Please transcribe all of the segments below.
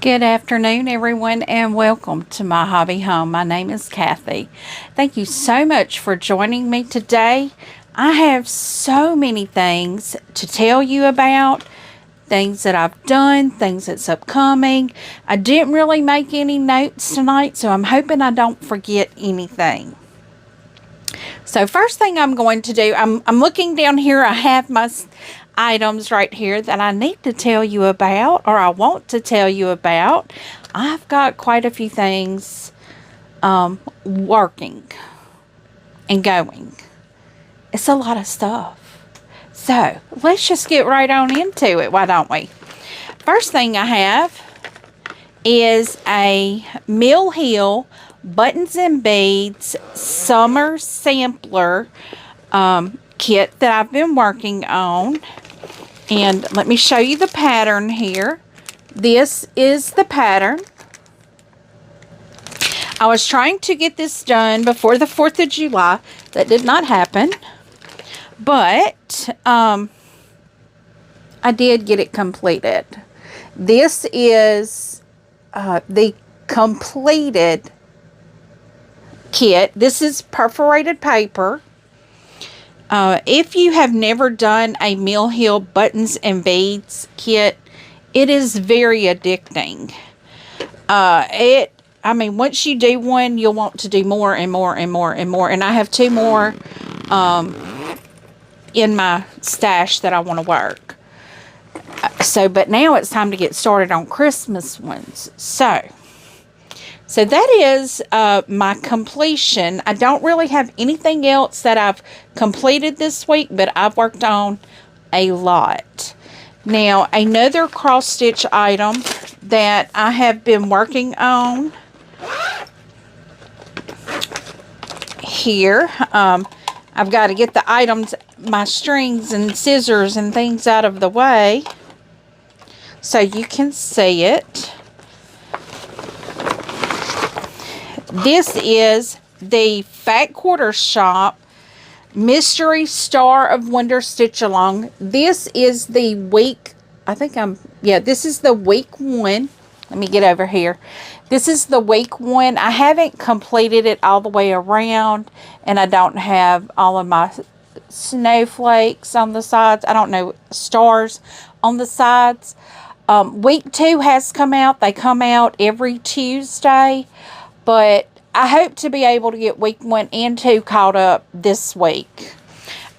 Good afternoon, everyone, and welcome to My Hobby Home. My name is Cathy. Thank you so much for joining me today. I have so many things to tell you about, things that I've done, things that's upcoming. I didn't really make any notes tonight, so I'm hoping I don't forget anything. So first thing I'm going to do, I'm looking down here. I have my items right here that I need to tell you about, or I want to tell you about. I've got quite a few things working and going. It's a lot of stuff. So let's just get right on into it, why don't we? First thing I have is a Mill Hill Buttons and Beads Summer Sampler kit that I've been working on. And let me show you the pattern here. This is the pattern. I was trying to get this done before the 4th of July. That did not happen. But I did get it completed. This is the completed kit. This is perforated paper. If you have never done a Mill Hill Buttons and Beads kit, it is very addicting. I mean, once you do one, you'll want to do more and more and more and more. And I have 2 more in my stash that I want to work. But now it's time to get started on Christmas ones. So that is my completion. I don't really have anything else that I've completed this week, but I've worked on a lot. Now, another cross stitch item that I have been working on here. I've got to get the items, my strings and scissors and things out of the way so you can see it. This is the Fat Quarter Shop Mystery Star of Wonder Stitch Along. This is the week, this is the week 1. Let me get over here. This is the week 1. I haven't completed it all the way around, and I don't have all of my snowflakes on the sides. I don't know, stars on the sides. Week 2 has come out. They come out every Tuesday. But I hope to be able to get week 1 and 2 caught up this week.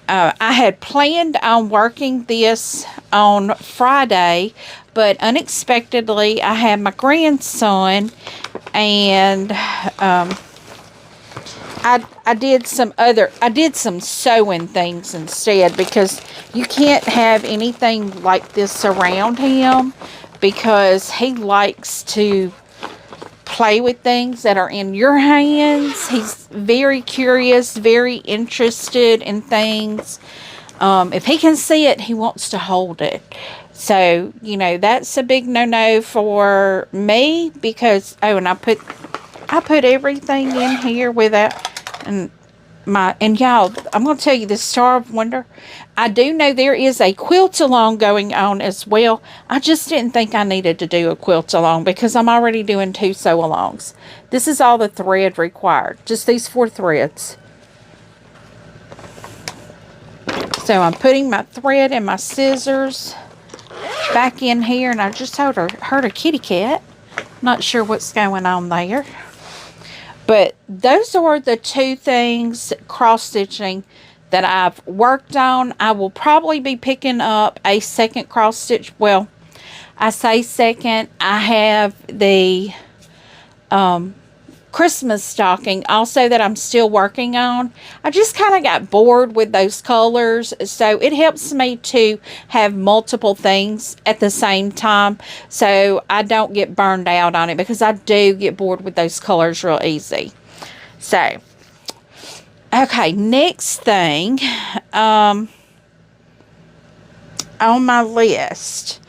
I had planned on working this on Friday, but unexpectedly I had my grandson, and I did some sewing things instead, because you can't have anything like this around him, because he likes to play with things that are in your hands. He's very curious, very interested in things. If he can see it, he wants to hold it. So, you know, that's a big no-no for me, because, and I put everything in here without, and y'all, I'm going to tell you this Star of Wonder. I do know there is a quilt along going on as well. I just didn't think I needed to do a quilt along, because I'm already doing 2 sew alongs. This is all the thread required. Just these 4 threads. So I'm putting my thread and my scissors back in here. And I just heard a kitty cat. Not sure what's going on there. But those are the 2 things, cross-stitching, that I've worked on. I will probably be picking up a second cross-stitch. Well, I say second. I have the Christmas stocking also that I'm still working on. I just kind of got bored with those colors, so it helps me to have multiple things at the same time, so I don't get burned out on it, because I do get bored with those colors real easy. So, okay, next thing on my list.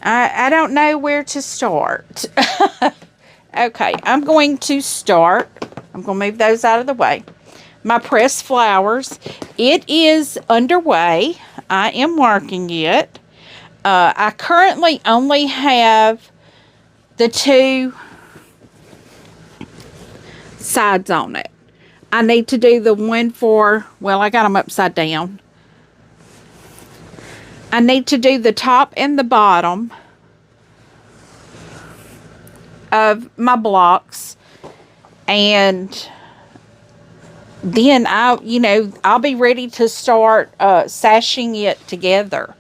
I don't know where to start. Okay, I'm going to start. I'm going to move those out of the way. My pressed flowers. It is underway. I am working it. I currently only have the two sides on it. I need to do the one for, well, I got them upside down. I need to do the top and the bottom of my blocks, and then I'll be ready to start sashing it together.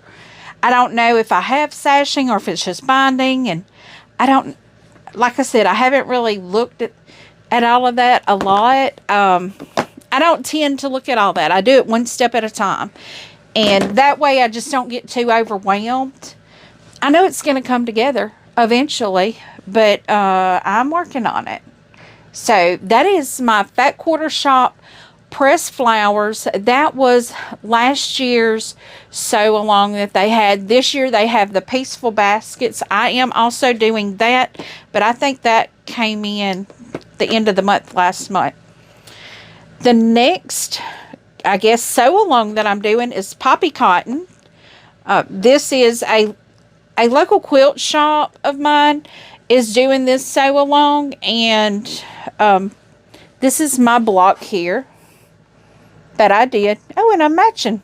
I don't know if I have sashing or if it's just binding, and like I said, I haven't really looked at all of that a lot. I don't tend to look at all that. I do it one step at a time, and that way I just don't get too overwhelmed. I know it's going to come together eventually, but I'm working on it. So that is my Fat Quarter Shop pressed flowers. That was last year's sew along that they had. This year they have the peaceful baskets. I am also doing that, but I think that came in the end of the month last month. The next, I guess, sew along that I'm doing is Poppy Cotton. This is a local quilt shop of mine is doing this sew along, and this is my block here that I did. Oh, and I'm matching.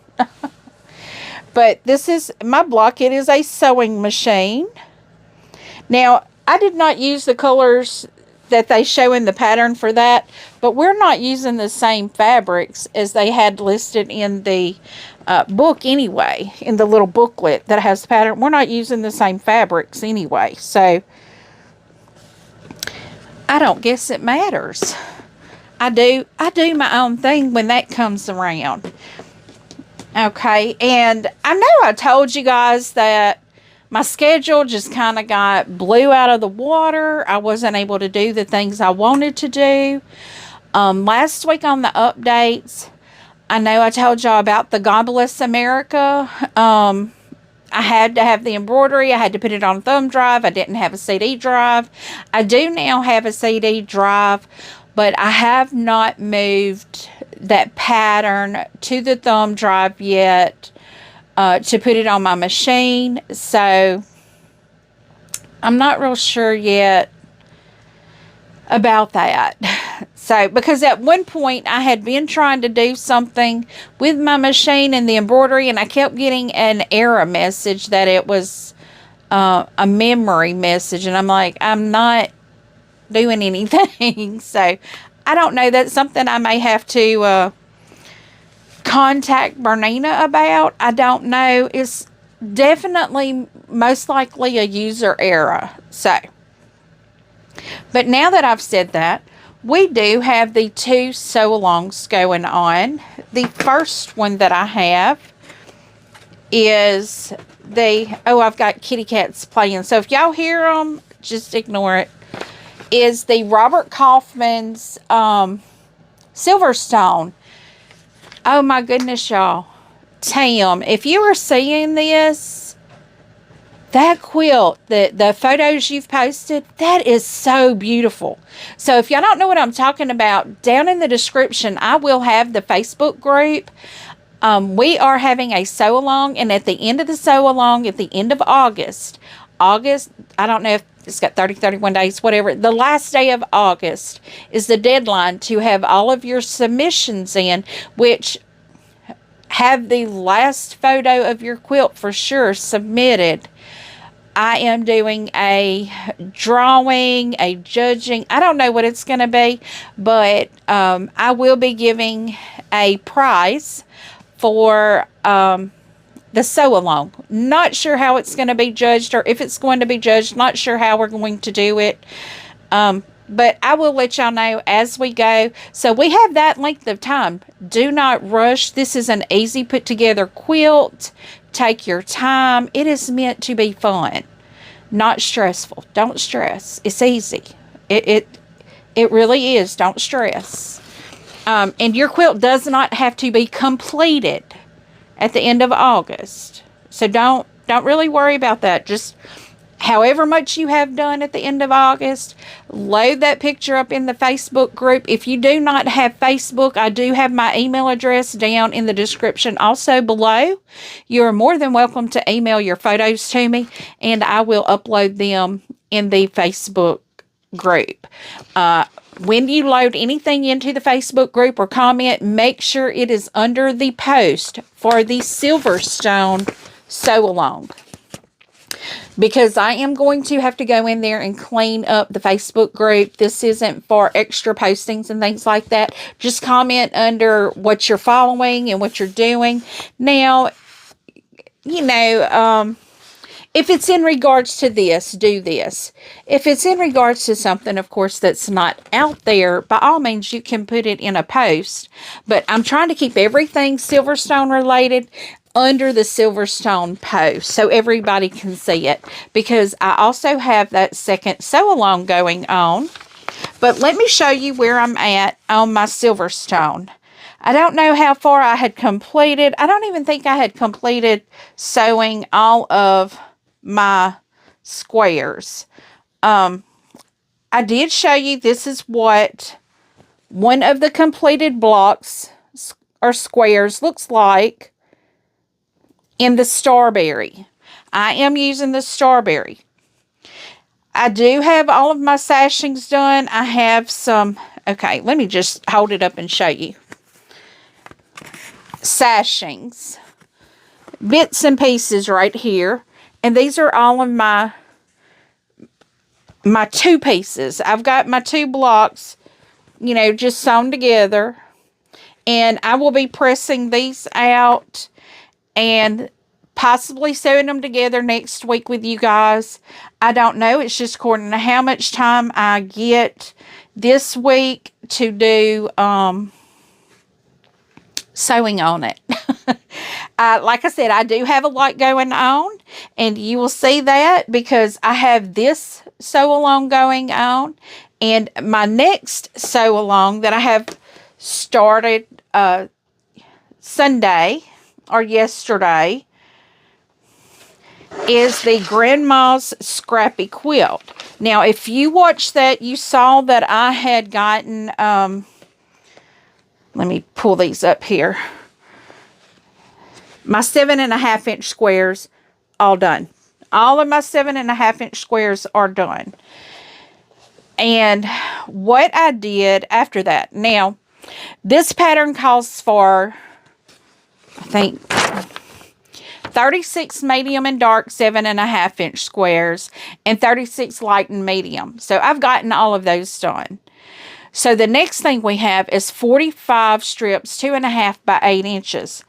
But this is my block. It is a sewing machine. Now, I did not use the colors that they show in the pattern for that, but we're not using the same fabrics as they had listed in the book anyway, in the little booklet that has the pattern. We're not using the same fabrics anyway, so I don't guess it matters. I do my own thing when that comes around. Okay, and I know I told you guys that my schedule just kind of blew out of the water. I wasn't able to do the things I wanted to do. Last week on the updates, I know I told y'all about the God Bless America. I had to have the embroidery. I had to put it on a thumb drive. I didn't have a CD drive. I do now have a CD drive, but I have not moved that pattern to the thumb drive yet to put it on my machine. So I'm not real sure yet about that. So, because at one point I had been trying to do something with my machine and the embroidery, and I kept getting an error message that it was a memory message, and I'm like, I'm not doing anything. So I don't know. That's something I may have to contact Bernina about. I don't know. It's definitely most likely a user error. So, but now that I've said that, we do have the two sew-alongs going on. The first one that I have is I've got kitty cats playing. So if y'all hear them, just ignore it. Is the Robert Kaufman's Silverstone. Oh my goodness, y'all. Tam, if you are seeing this, that quilt, the photos you've posted, that is so beautiful. So if y'all don't know what I'm talking about, down in the description, I will have the Facebook group. We are having a sew-along, and at the end of the sew-along, at the end of August, I don't know if it's got 30, 31 days, whatever. The last day of August is the deadline to have all of your submissions in, which have the last photo of your quilt for sure submitted. I am doing a drawing, a judging. I don't know what it's going to be, but I will be giving a prize for the sew-along. Not sure how it's going to be judged, or if it's going to be judged. Not sure how we're going to do it. But I will let y'all know as we go. So we have that length of time. Do not rush. This is an easy put together quilt. Take your time. It is meant to be fun, not stressful. Don't stress. It's easy. It really is. Don't stress. And your quilt does not have to be completed at the end of August. So don't really worry about that. Just however much you have done at the end of August, load that picture up in the Facebook group. If you do not have Facebook, I do have my email address down in the description also below. You are more than welcome to email your photos to me, and I will upload them in the Facebook group. When you load anything into the Facebook group or comment, make sure it is under the post for the Silverstone sew along. Because I am going to have to go in there and clean up the Facebook group. This isn't for extra postings and things like that. Just comment under what you're following and what you're doing. Now, you know, if it's in regards to this, do this. If it's in regards to something, of course, that's not out there, by all means, you can put it in a post. But I'm trying to keep everything Silverstone related under the Silverstone post so everybody can see it. Because I also have that second sew-along going on. But let me show you where I'm at on my Silverstone. I don't know how far I had completed. I don't even think I had completed sewing all of my squares. I did show you this is what one of the completed blocks or squares looks like in the Starberry. I am using the Starberry. I do have all of my sashings done. I have some, okay, let me just hold it up and show you. Sashings. Bits and pieces right here. And these are all of my two pieces. I've got my two blocks, you know, just sewn together. And I will be pressing these out and possibly sewing them together next week with you guys. I don't know. It's just according to how much time I get this week to do sewing on it. Like I said, I do have a lot going on, and you will see that because I have this sew along going on, and my next sew along that I have started Sunday or yesterday is the Grandma's Scrappy Quilt. Now, if you watched that, you saw that I had gotten, let me pull these up here. My 7.5 inch squares all done. All of my 7.5 inch squares are done. And what I did after that, now, this pattern calls for, I think, 36 medium and dark 7.5 inch squares and 36 light and medium. So I've gotten all of those done. So the next thing we have is 45 strips, 2.5 by 8 inches.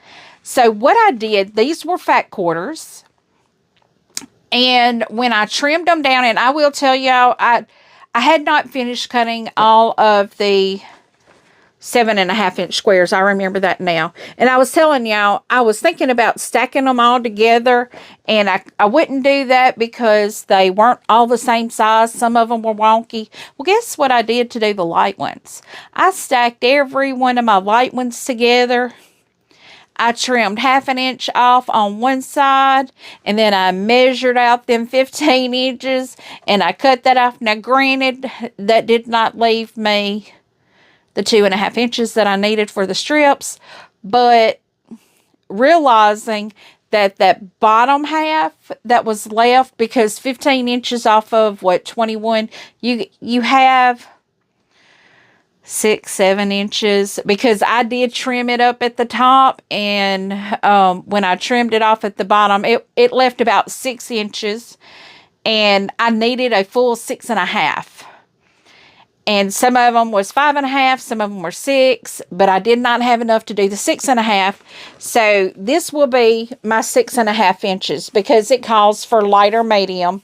So what I did, these were fat quarters. And when I trimmed them down, and I will tell y'all, I had not finished cutting all of the 7.5 inch squares. I remember that now. And I was telling y'all, I was thinking about stacking them all together. And I wouldn't do that because they weren't all the same size. Some of them were wonky. Well, guess what I did to do the light ones? I stacked every one of my light ones together. I trimmed 1/2 inch off on one side, and then I measured out them 15 inches, and I cut that off. Now, granted, that did not leave me the 2.5 inches that I needed for the strips, but realizing that that bottom half that was left, because 15 inches off of, what, 21, you have 6-7 inches, because I did trim it up at the top, and when I trimmed it off at the bottom, it left about 6 inches, and I needed a full 6.5. And some of them was 5.5, some of them were 6, but I did not have enough to do the 6.5. So this will be my 6.5 inches because it calls for lighter medium.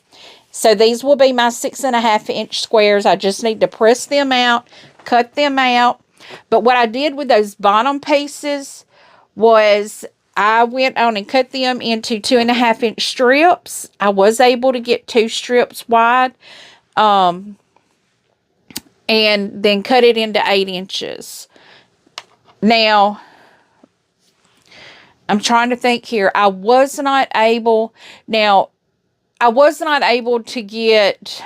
So these will be my 6.5 inch squares. I just need to press them out, cut them out. But what I did with those bottom pieces was I went on and cut them into 2.5 inch strips. I was able to get 2 strips wide. And then cut it into 8 inches. Now, I'm trying to think here. I was not able to get,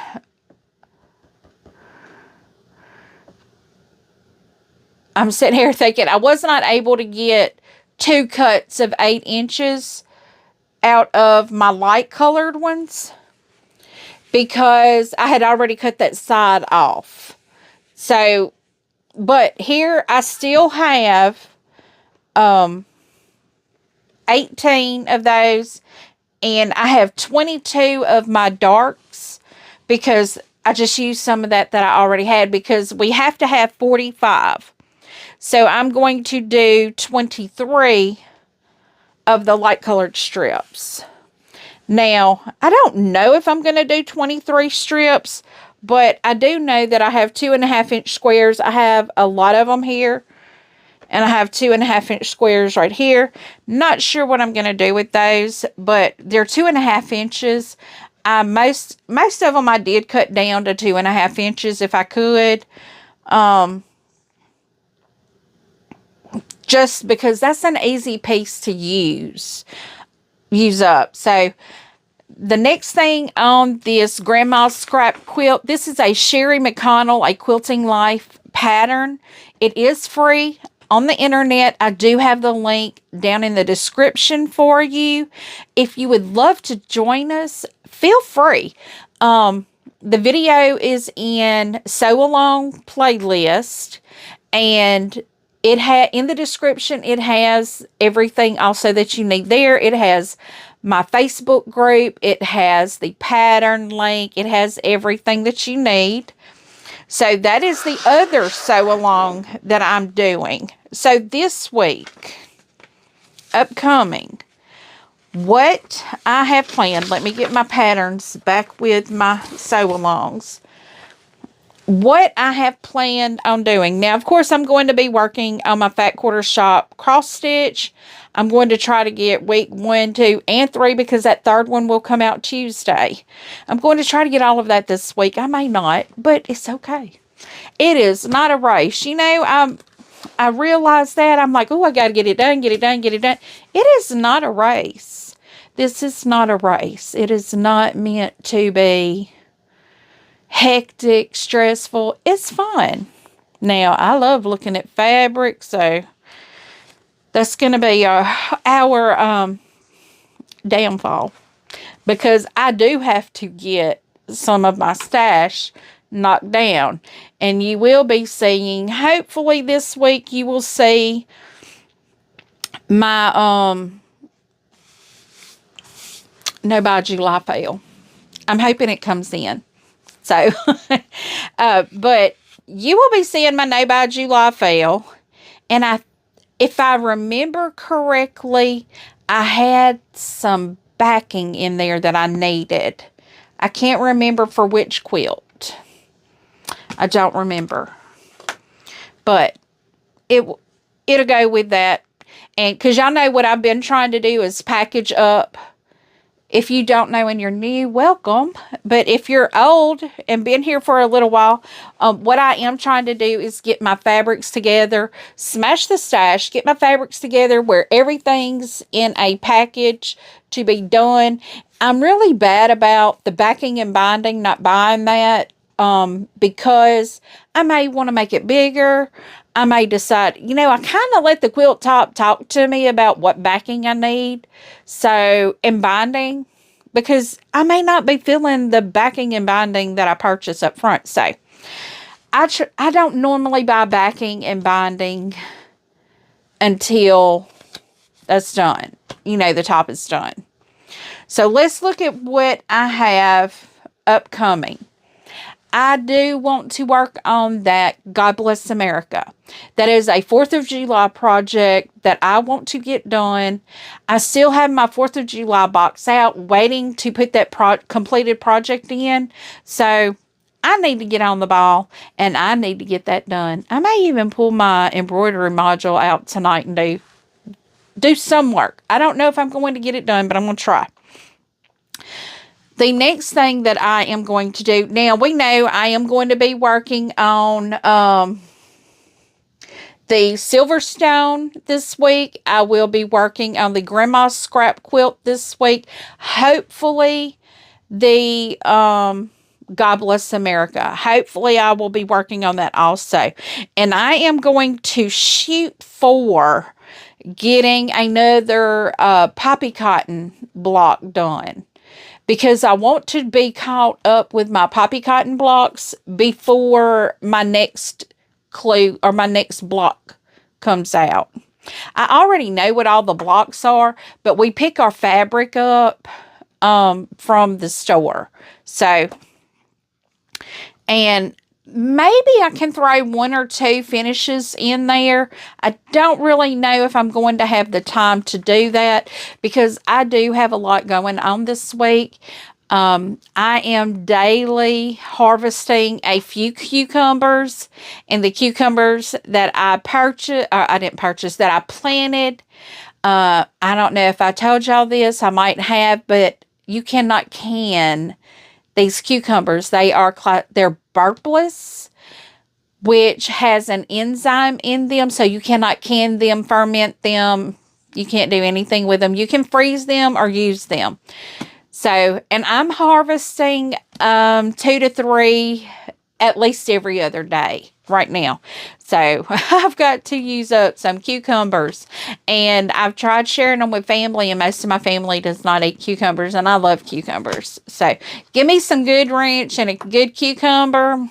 I'm sitting here thinking, I was not able to get 2 cuts of 8 inches out of my light colored ones. because I had already cut that side off. So, but here I still have 18 of those, and I have 22 of my darks because I just used some of that I already had, because we have to have 45. So I'm going to do 23 of the light colored strips. Now, I don't know if I'm going to do 23 strips, but I do know that I have 2.5-inch squares. I have a lot of them here, and I have 2.5-inch squares right here. Not sure what I'm going to do with those, but they're 2.5 inches. Most of them I did cut down to 2.5 inches if I could. Just because that's an easy piece to use up. So the next thing on this Grandma's Scrap quilt, this is a Sherri McConnell, a Quilting Life pattern. It is free on the internet. I do have the link down in the description for you. If you would love to join us, feel free. The video is in Sew Along playlist, and in the description, it has everything also that you need there. It has my Facebook group. It has the pattern link. It has everything that you need. So that is the other sew along that I'm doing. So this week, upcoming, what I have planned, let me get my patterns back with my sew alongs. What I have planned on doing. Now, of course, I'm going to be working on my Fat Quarter Shop cross stitch. I'm going to try to get week 1, 2, and 3 because that third one will come out Tuesday. I'm going to try to get all of that this week. I may not, but it's okay. It is not a race. You know, I realize that. I'm like, oh, I got to get it done, get it done, get it done. It is not a race. This is not a race. It is not meant to be hectic, stressful. It's fun. Now, I love looking at fabric, so that's going to be our downfall, because I do have to get some of my stash knocked down, and you will be seeing, hopefully this week, you will see my No by July fail. I'm hoping it comes in. So, but you will be seeing my No by July fail. And if I remember correctly, I had some backing in there that I needed. I can't remember for which quilt. I don't remember. But it'll go with that. And because y'all know what I've been trying to do is package up. If you don't know and you're new, welcome. But if you're old and been here for a little while, what I am trying to do is get my fabrics together, smash the stash, get my fabrics together where everything's in a package to be done. I'm really bad about the backing and binding, not buying that, because I may want to make it bigger. I may decide, you know, I kind of let the quilt top talk to me about what backing I need. So, and binding, because I may not be feeling the backing and binding that I purchase up front. So, I don't normally buy backing and binding until that's done. You know, the top is done. So, let's look at what I have upcoming. I do want to work on that God Bless America. That is a 4th of July project that I want to get done. I still have my 4th of July box out waiting to put that completed project in. So I need to get on the ball and I need to get that done. I may even pull my embroidery module out tonight and do some work. I don't know if I'm going to get it done, but I'm going to try. The next thing that I am going to do, now we know I am going to be working on the Silverstone this week. I will be working on the Grandma's Scrap quilt this week. Hopefully the God Bless America. Hopefully I will be working on that also. And I am going to shoot for getting another poppy cotton block done, because I want to be caught up with my poppy cotton blocks before my next clue or my next block comes out. I already know what all the blocks are, but we pick our fabric up from the store. So, and maybe I can throw 1 or 2 finishes in there. I don't really know if I'm going to have the time to do that because I do have a lot going on this week. I am daily harvesting a few cucumbers, and the cucumbers that I purchased, or I didn't purchase, that I planted. I don't know if I told y'all this, I might have, but you cannot can these cucumbers. They're burpless, which has an enzyme in them, so you cannot can them, ferment them. You can't do anything with them. You can freeze them or use them. So, and I'm harvesting 2 to 3 at least every other day right now. So, I've got to use up some cucumbers. And I've tried sharing them with family, and most of my family does not eat cucumbers, and I love cucumbers. So, give me some good ranch and a good cucumber,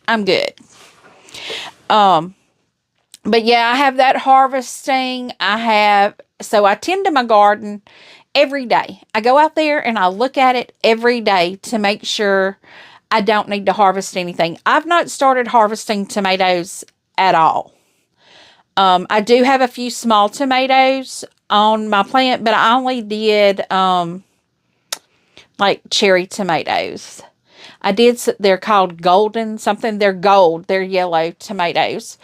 I'm good. But yeah, I have that harvesting. So I tend to my garden every day. I go out there and I look at it every day to make sure I don't need to harvest anything. I've not started harvesting tomatoes at all. I do have a few small tomatoes on my plant, but I only did like cherry tomatoes. They're called golden something. They're gold. They're yellow tomatoes.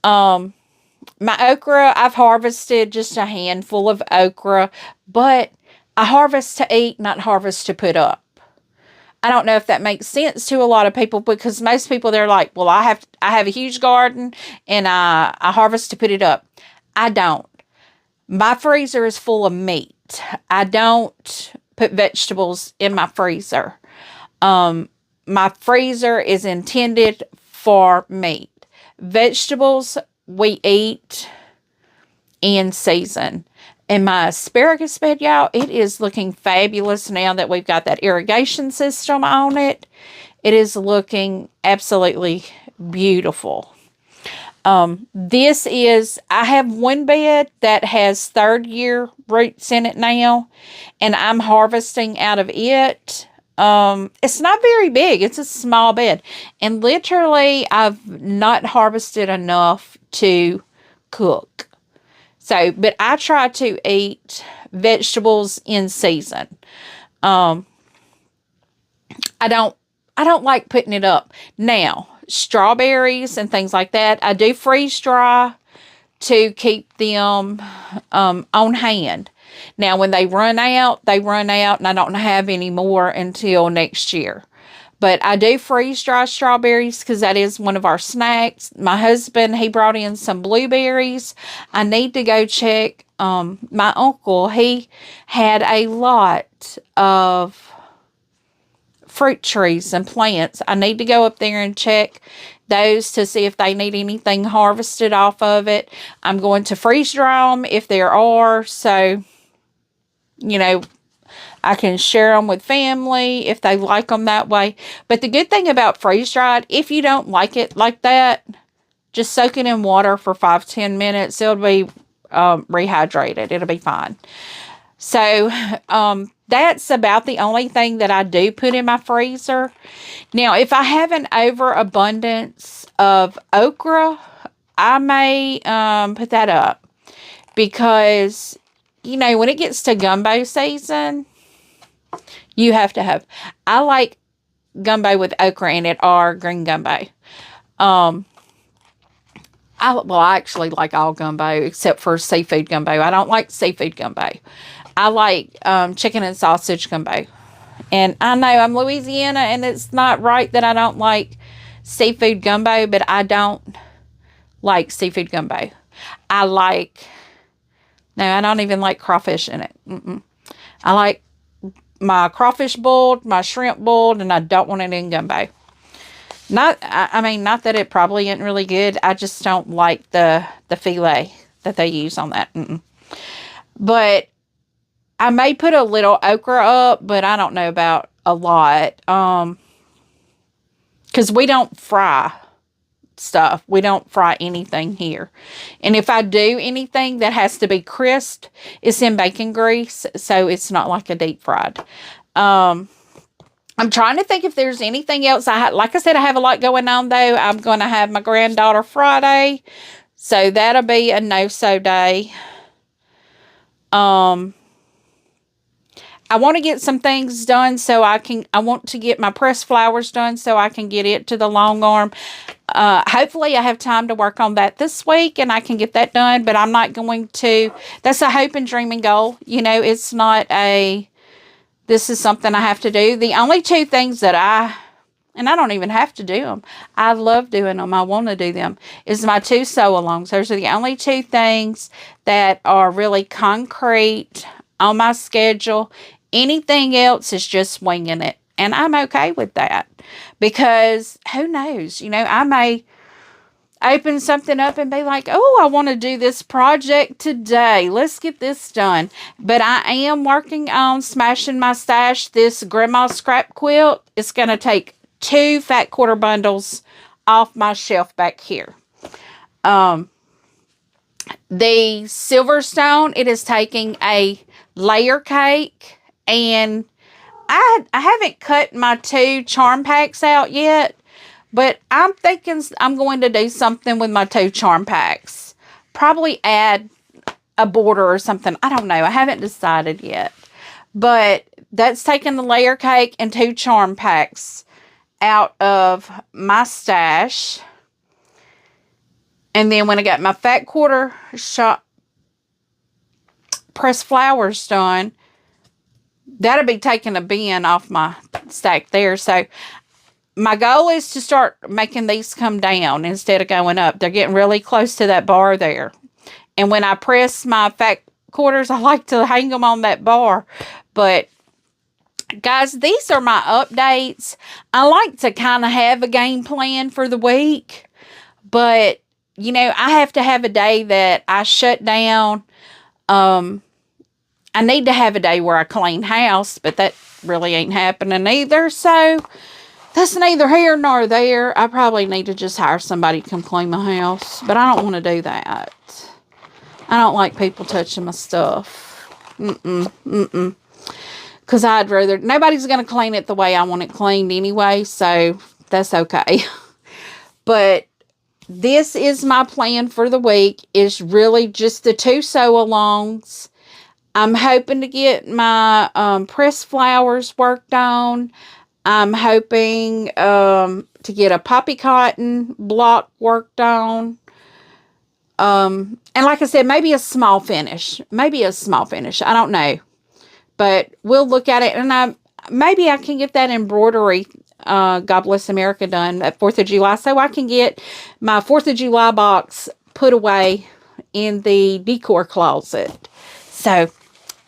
My okra, I've harvested just a handful of okra, but I harvest to eat, not harvest to put up. I don't know if that makes sense to a lot of people, because most people, they're like, well, I have a huge garden and I harvest to put it up. I don't. My freezer is full of meat. I don't put vegetables in my freezer. My freezer is intended for meat. Vegetables we eat in season. And my asparagus bed, y'all, it is looking fabulous now that we've got that irrigation system on it. It is looking absolutely beautiful. I have one bed that has 3rd year roots in it now, and I'm harvesting out of it. It's not very big. It's a small bed. And literally, I've not harvested enough to cook. So, but I try to eat vegetables in season. I don't like putting it up. Now, strawberries and things like that, I do freeze dry to keep them on hand. Now, when they run out, and I don't have any more until next year. But I do freeze dry strawberries because that is one of our snacks. My husband, he brought in some blueberries. I need to go check. My uncle, he had a lot of fruit trees and plants. I need to go up there and check those to see if they need anything harvested off of it. I'm going to freeze dry them if there are. So, you know, I can share them with family if they like them that way. But the good thing about freeze-dried, if you don't like it like that, just soak it in water for 5-10 minutes. It'll be rehydrated. It'll be fine. So, that's about the only thing that I do put in my freezer. Now, if I have an overabundance of okra, I may put that up. Because, you know, when it gets to gumbo season, you have to have. I like gumbo with okra in it or green gumbo. I actually like all gumbo except for seafood gumbo. I don't like seafood gumbo. I like chicken and sausage gumbo. And I know I'm Louisiana, and it's not right that I don't like seafood gumbo, but I don't like seafood gumbo. I don't even like crawfish in it. I like my crawfish boiled, my shrimp boiled, and I don't want it in gumbo. Not that it probably isn't really good. I just don't like the filet that they use on that. But I may put a little okra up, but I don't know about a lot. Because we don't fry stuff. We don't fry anything here. And if I do anything that has to be crisped, it's in bacon grease, so it's not like a deep fried. I'm trying to think if there's anything else. Like I said, I have a lot going on, though. I'm going to have my granddaughter Friday, so that'll be a no-sew day. I want to get some things done so I want to get my pressed flowers done so I can get it to the long arm. Hopefully I have time to work on that this week and I can get that done, but I'm not going to. That's a hope and dream and goal. You know, it's not this is something I have to do. The only two things that and I don't even have to do them. I love doing them. I want to do them. Is my 2 sew-alongs. Those are the only 2 things that are really concrete on my schedule. Anything else is just winging it. And I'm okay with that. Because who knows? You know, I may open something up and be like, oh, I want to do this project today. Let's get this done. But I am working on smashing my stash. This grandma scrap quilt. It's going to take 2 fat quarter bundles off my shelf back here. The Silverstone, it is taking a layer cake, and I haven't cut my 2 charm packs out yet, but I'm thinking I'm going to do something with my 2 charm packs. Probably add a border or something. I don't know. I haven't decided yet. But that's taking the layer cake and 2 charm packs out of my stash. And then when I got my fat quarter shop pressed flowers done, that'll be taking a bin off my stack there. So my goal is to start making these come down instead of going up. They're getting really close to that bar there. And when I press my fat quarters, I like to hang them on that bar. But guys, these are my updates. I like to kind of have a game plan for the week. But, you know, I have to have a day that I shut down. I need to have a day where I clean house, but that really ain't happening either. So that's neither here nor there. I probably need to just hire somebody to come clean my house, but I don't want to do that. I don't like people touching my stuff. Because I'd rather, nobody's going to clean it the way I want it cleaned anyway, so that's okay. But this is my plan for the week, is really just the 2 sew-alongs. I'm hoping to get my pressed flowers worked on. I'm hoping to get a poppy cotton block worked on. And like I said, maybe a small finish. Maybe a small finish. I don't know. But we'll look at it. And maybe I can get that embroidery, God Bless America, done at 4th of July. So I can get my 4th of July box put away in the decor closet. So,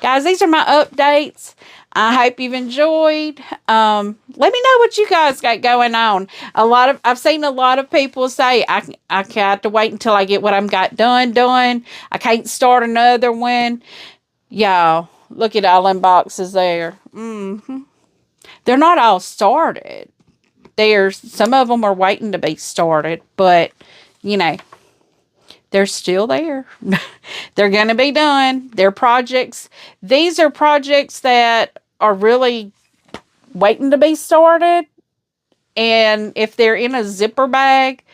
guys, these are my updates. I hope you've enjoyed. Let me know what you guys got going on. I've seen a lot of people say, I have to wait until I get what I've got done. I can't start another one. Y'all, look at all them boxes there. They're not all started. Some of them are waiting to be started, but, you know, they're still there. They're going to be done. They're projects. These are projects that are really waiting to be started. And if they're in a zipper bag,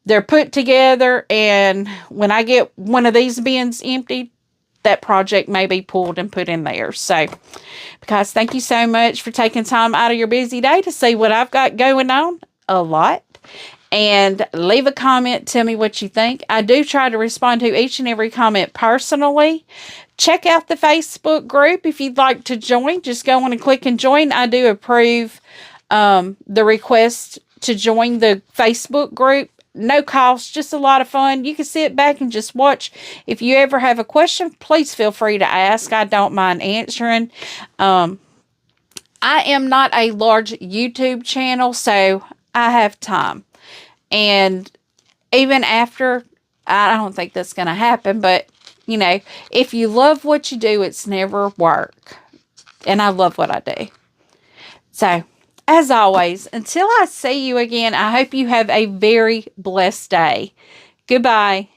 they're put together. And when I get one of these bins emptied, that project may be pulled and put in there. So, guys, thank you so much for taking time out of your busy day to see what I've got going on. A lot. And leave a comment. Tell me what you think. I do try to respond to each and every comment personally. Check out the Facebook group. If you'd like to join, just go on and click and join. I do approve the request to join the Facebook group. No cost, just a lot of fun. You can sit back and just watch. If you ever have a question, please feel free to ask. I don't mind answering. I am not a large YouTube channel, so I have time. And even after, I don't think that's going to happen, but, You know, if you love what you do, it's never work. And I love what I do. So, as always, until I see you again, I hope you have a very blessed day. Goodbye.